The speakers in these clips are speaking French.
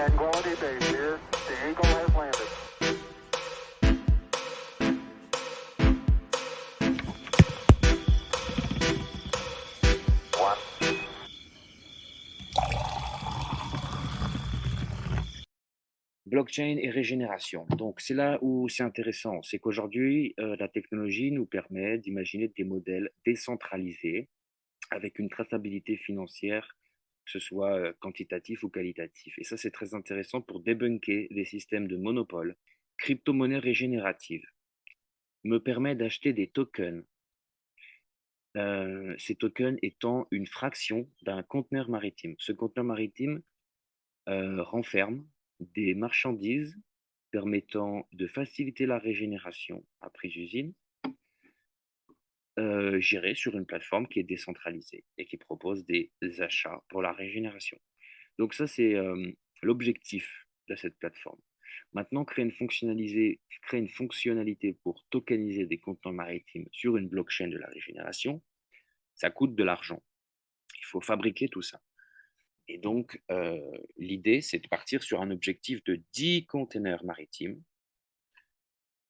Tranquility Base here. The Eagle has landed. One. Blockchain et régénération. Donc, c'est là où c'est intéressant. C'est qu'aujourd'hui, la technologie nous permet d'imaginer des modèles décentralisés avec une traçabilité financière, que ce soit quantitatif ou qualitatif. Et ça, c'est très intéressant pour débunker des systèmes de monopole. Crypto-monnaie régénérative me permet d'acheter des tokens, ces tokens étant une fraction d'un conteneur maritime. Ce conteneur maritime renferme des marchandises permettant de faciliter la régénération à prix usine, gérée sur une plateforme qui est décentralisée et qui propose des achats pour la régénération. Donc ça, c'est l'objectif de cette plateforme. Maintenant, créer une fonctionnalité pour tokeniser des contenants maritimes sur une blockchain de la régénération, ça coûte de l'argent. Il faut fabriquer tout ça. Et donc, l'idée, c'est de partir sur un objectif de 10 containers maritimes.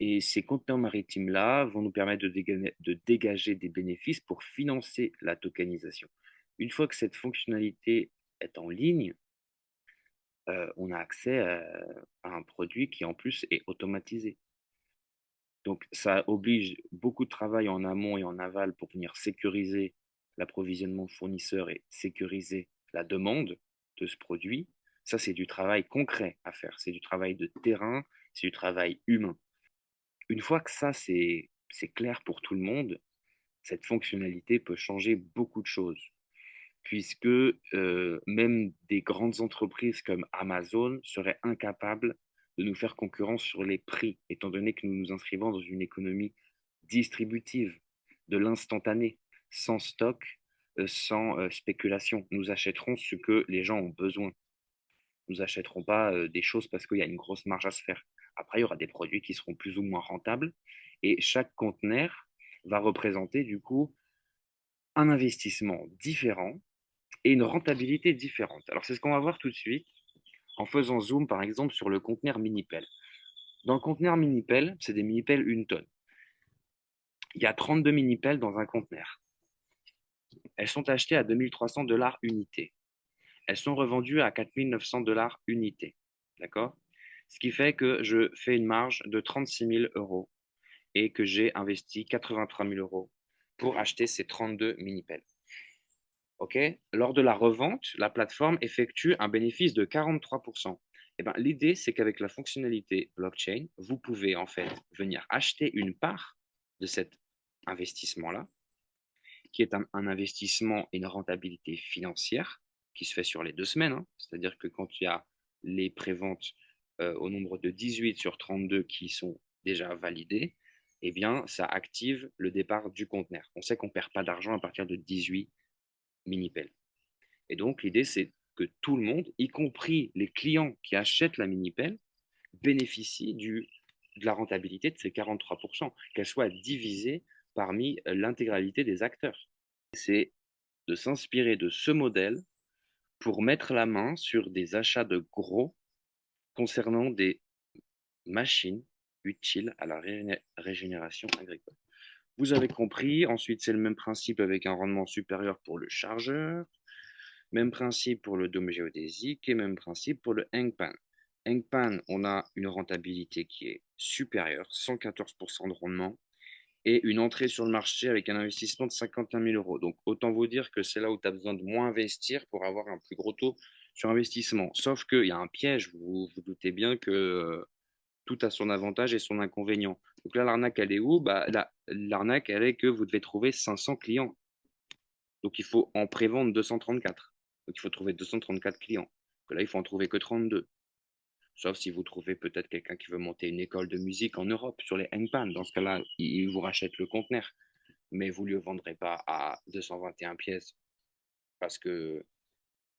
Et ces conteneurs maritimes-là vont nous permettre de dégager des bénéfices pour financer la tokenisation. Une fois que cette fonctionnalité est en ligne, on a accès à un produit qui en plus est automatisé. Donc ça oblige beaucoup de travail en amont et en aval pour venir sécuriser l'approvisionnement fournisseur et sécuriser la demande de ce produit. Ça, c'est du travail concret à faire. C'est du travail de terrain, c'est du travail humain. Une fois que ça, c'est clair pour tout le monde, cette fonctionnalité peut changer beaucoup de choses, puisque même des grandes entreprises comme Amazon seraient incapables de nous faire concurrence sur les prix, étant donné que nous nous inscrivons dans une économie distributive, de l'instantané, sans stock, sans spéculation. Nous achèterons ce que les gens ont besoin. Nous n'achèterons pas des choses parce qu'il y a une grosse marge à se faire. Après, il y aura des produits qui seront plus ou moins rentables, et chaque conteneur va représenter du coup un investissement différent et une rentabilité différente. Alors, c'est ce qu'on va voir tout de suite en faisant zoom, par exemple, sur le conteneur Minipel. Dans le conteneur Minipel, c'est des Minipel 1 tonne. Il y a 32 Minipel dans un conteneur. Elles sont achetées à 2 300 $ unité. Elles sont revendues à 4 900 $ unité. D'accord? Ce qui fait que je fais une marge de 36 000 euros et que j'ai investi 83 000 euros pour acheter ces 32 Minipel. OK? Lors de la revente, la plateforme effectue un bénéfice de 43%. Eh ben, l'idée, c'est qu'avec la fonctionnalité blockchain, vous pouvez en fait venir acheter une part de cet investissement-là, qui est un investissement et une rentabilité financière qui se fait sur les 2 semaines, hein. C'est-à-dire que quand il y a les préventes au nombre de 18 sur 32 qui sont déjà validées, eh bien, ça active le départ du conteneur. On sait qu'on ne perd pas d'argent à partir de 18 Minipel. Et donc, l'idée, c'est que tout le monde, y compris les clients qui achètent la Minipel, bénéficient de la rentabilité de ces 43%, qu'elle soit divisée parmi l'intégralité des acteurs. C'est de s'inspirer de ce modèle pour mettre la main sur des achats de gros concernant des machines utiles à la régénération agricole. Vous avez compris, ensuite c'est le même principe avec un rendement supérieur pour le chargeur, même principe pour le dôme géodésique et même principe pour le Hengpan. Hengpan, on a une rentabilité qui est supérieure, 114% de rendement, et une entrée sur le marché avec un investissement de 51 000 euros. Donc, autant vous dire que c'est là où tu as besoin de moins investir pour avoir un plus gros taux sur investissement. Sauf qu'il y a un piège, vous doutez bien que tout a son avantage et son inconvénient. Donc là, l'arnaque, elle est où? Bah, l'arnaque, elle est que vous devez trouver 500 clients. Donc, il faut en prévendre 234. Donc, il faut trouver 234 clients. Donc, là, il faut en trouver que 32. Sauf si vous trouvez peut-être quelqu'un qui veut monter une école de musique en Europe sur les Hangpan. Dans ce cas-là, il vous rachète le conteneur. Mais vous ne le vendrez pas à 221 pièces parce que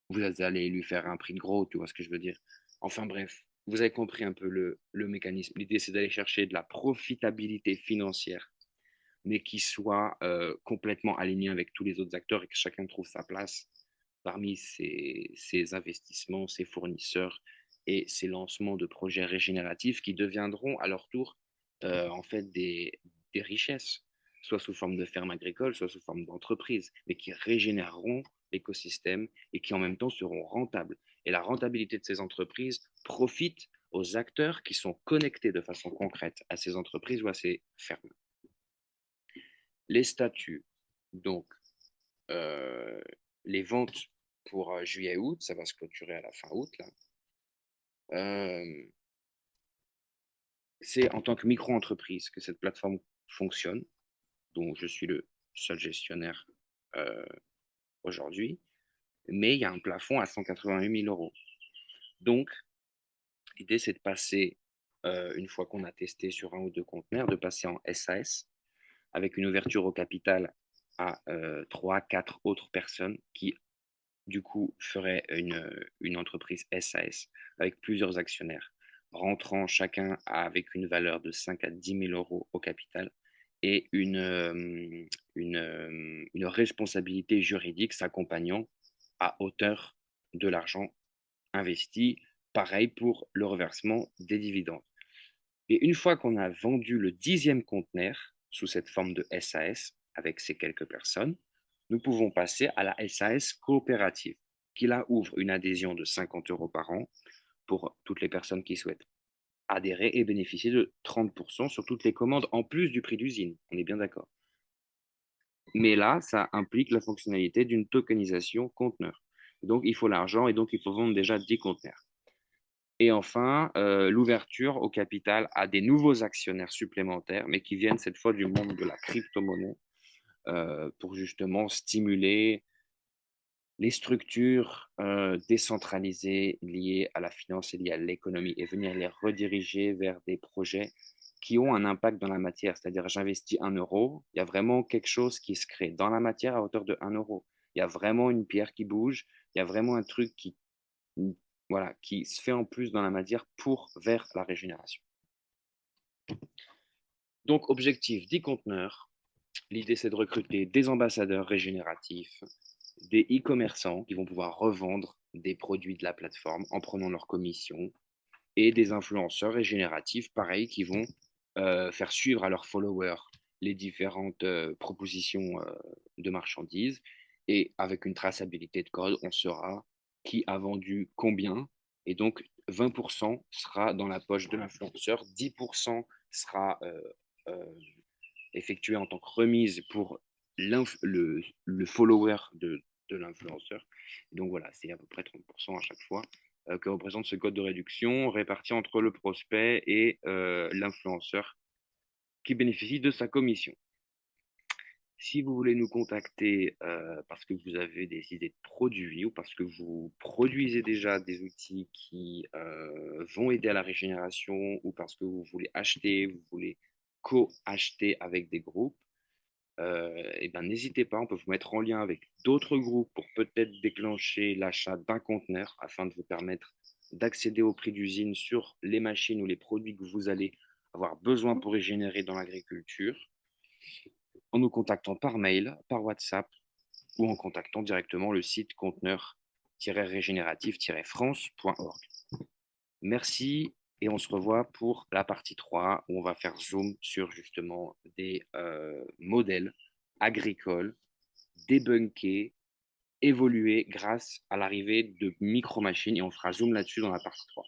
vous allez lui faire un prix de gros, tu vois ce que je veux dire. Enfin bref, vous avez compris un peu le mécanisme. L'idée, c'est d'aller chercher de la profitabilité financière, mais qui soit complètement alignée avec tous les autres acteurs et que chacun trouve sa place parmi ces investissements, ces fournisseurs et ces lancements de projets régénératifs qui deviendront à leur tour en fait des richesses, soit sous forme de fermes agricoles, soit sous forme d'entreprises, mais qui régénéreront l'écosystème et qui en même temps seront rentables. Et la rentabilité de ces entreprises profite aux acteurs qui sont connectés de façon concrète à ces entreprises ou à ces fermes. Les statuts, donc euh, les ventes pour juillet-août, ça va se clôturer à la fin août, là. Euh, c'est en tant que micro-entreprise que cette plateforme fonctionne, dont je suis le seul gestionnaire euh, aujourd'hui, mais il y a un plafond à 188 000 euros. Donc, l'idée, c'est de passer, une fois qu'on a testé sur un ou deux conteneurs, de passer en SAS avec une ouverture au capital à 3, 4 autres personnes qui, du coup, feraient une entreprise SAS avec plusieurs actionnaires, rentrant chacun avec une valeur de 5 à 10 000 euros au capital et une responsabilité juridique s'accompagnant à hauteur de l'argent investi. Pareil pour le reversement des dividendes. Et une fois qu'on a vendu le 10e conteneur sous cette forme de SAS avec ces quelques personnes, nous pouvons passer à la SAS coopérative, qui là ouvre une adhésion de 50 euros par an pour toutes les personnes qui souhaitent adhérer et bénéficier de 30% sur toutes les commandes en plus du prix d'usine. On est bien d'accord. Mais là, ça implique la fonctionnalité d'une tokenisation conteneur. Donc, il faut l'argent et donc il faut vendre déjà 10 conteneurs. Et enfin, l'ouverture au capital à des nouveaux actionnaires supplémentaires, mais qui viennent cette fois du monde de la crypto-monnaie, pour justement stimuler les structures décentralisées liées à la finance et liées à l'économie et venir les rediriger vers des projets qui ont un impact dans la matière. C'est-à-dire, j'investis 1 euro, il y a vraiment quelque chose qui se crée dans la matière à hauteur de 1 euro. Il y a vraiment une pierre qui bouge, il y a vraiment un truc qui, voilà, qui se fait en plus dans la matière pour vers la régénération. Donc, objectif 10 conteneurs. L'idée, c'est de recruter des ambassadeurs régénératifs, des e-commerçants qui vont pouvoir revendre des produits de la plateforme en prenant leur commission, et des influenceurs régénératifs, pareil, qui vont faire suivre à leurs followers les différentes propositions de marchandises. Et avec une traçabilité de code, on saura qui a vendu combien. Et donc, 20% sera dans la poche de l'influenceur, 10% sera euh, effectué en tant que remise pour le follower de l'influenceur. Donc voilà, c'est à peu près 30% à chaque fois que représente ce code de réduction réparti entre le prospect et l'influenceur qui bénéficie de sa commission. Si vous voulez nous contacter parce que vous avez des idées de produits ou parce que vous produisez déjà des outils qui vont aider à la régénération ou parce que vous voulez acheter, vous voulez co-acheter avec des groupes, eh ben, n'hésitez pas, on peut vous mettre en lien avec d'autres groupes pour peut-être déclencher l'achat d'un conteneur afin de vous permettre d'accéder au prix d'usine sur les machines ou les produits que vous allez avoir besoin pour régénérer dans l'agriculture, en nous contactant par mail, par WhatsApp ou en contactant directement le site conteneur-régénératif-france.org. Merci et on se revoit pour la partie 3 où on va faire zoom sur justement des modèles agricoles débunkés, évolués grâce à l'arrivée de micro-machines et on fera zoom là-dessus dans la partie 3.